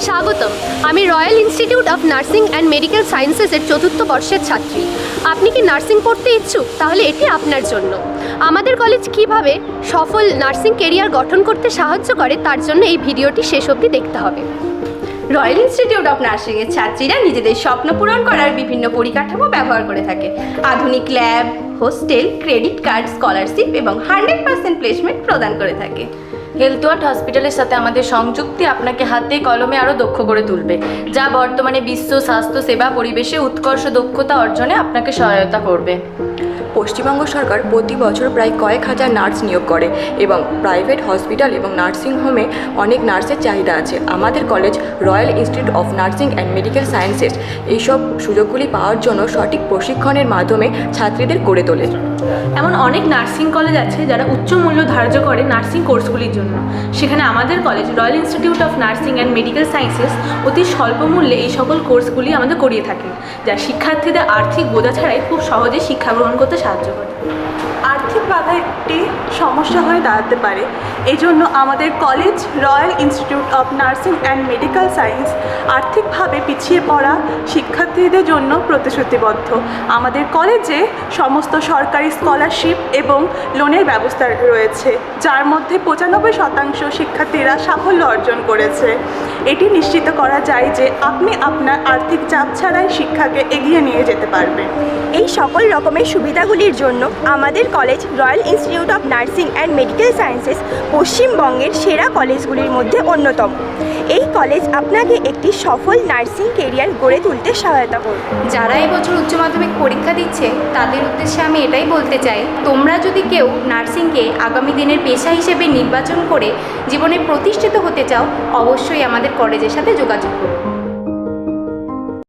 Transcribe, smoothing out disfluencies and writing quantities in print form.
স্বাগতম। আমি royal institute of nursing and medical সায়েন্সেসের চতুর্থ বর্ষের ছাত্রী। আপনি কি নার্সিং পড়তে ইচ্ছুক? তাহলে এটি আপনার জন্য। আমাদের কলেজ কিভাবে সফল নার্সিং কেরিয়ার গঠন করতে সাহায্য করে তার জন্য এই ভিডিওটি শেষ অবধি দেখতে হবে। রয়্যাল ইনস্টিটিউট অফ নার্সিংয়ের ছাত্রীরা নিজেদের স্বপ্ন পূরণ করার বিভিন্ন পরিকাঠামো ব্যবহার করে থাকে। আধুনিক lab, hostel, credit card, scholarship এবং 100% প্লেসমেন্ট প্রদান করে থাকে। হেলথওয়ার্থ হসপিটালের সাথে আমাদের সংযুক্তি আপনাকে হাতে কলমে আরও দক্ষ করে তুলবে, যা বর্তমানে বিশ্ব স্বাস্থ্য সেবা পরিবেশে উৎকর্ষ দক্ষতা অর্জনে আপনাকে সহায়তা করবে। পশ্চিমবঙ্গ সরকার প্রতি বছর প্রায় কয়েক হাজার নার্স নিয়োগ করে এবং প্রাইভেট হসপিটাল এবং নার্সিং হোমে অনেক নার্সের চাহিদা আছে। আমাদের college royal institute of nursing and medical sciences এইসব সুযোগগুলি পাওয়ার জন্য সঠিক প্রশিক্ষণের মাধ্যমে ছাত্রীদের গড়ে তোলে। এমন অনেক নার্সিং কলেজ আছে যারা উচ্চ মূল্য ধার্য করে নার্সিং কোর্সগুলির জন্য। সেখানে আমাদের college royal institute of nursing and medical sciences অতি স্বল্প মূল্যে এই সকল কোর্সগুলি আমাদের করিয়ে থাকেন, যা শিক্ষার্থীদের আর্থিক বোঝা ছাড়াই খুব সহজে শিক্ষা গ্রহণ করতে সাহায্য করে। আর্থিক বাধা একটি সমস্যা হয়ে দাঁড়াতে পারে। এই জন্য আমাদের college royal institute of nursing and medical science আর্থিকভাবে পিছিয়ে পড়া শিক্ষার্থীদের জন্য প্রতিশ্রুতিবদ্ধ। আমাদের কলেজে সমস্ত সরকারি স্কলারশিপ এবং লোনের ব্যবস্থা রয়েছে, যার মধ্যে 95% শিক্ষার্থীরা সাফল্য অর্জন করেছে। এটি নিশ্চিত করা যায় যে আপনি আপনার আর্থিক চাপ ছাড়াই শিক্ষাকে এগিয়ে নিয়ে যেতে পারবেন। এই সকল রকমের সুবিধাগুলির জন্য আমাদের college royal institute of nursing and medical sciences পশ্চিমবঙ্গের সেরা কলেজগুলির মধ্যে অন্যতম। এই কলেজ আপনাকে একটি সফল নার্সিং কেরিয়ার গড়ে তুলতে সহায়তা করবে। যারা এবছর উচ্চ মাধ্যমিক পরীক্ষা দিচ্ছে তাদের উদ্দেশ্যে আমি এটাই বলতে চাই, তোমরা যদি কেউ নার্সিংকে আগামী দিনের পেশা হিসেবে নির্বাচন করে জীবনে প্রতিষ্ঠিত হতে চাও, অবশ্যই আমাদের কলেজের সাথে যোগাযোগ করো।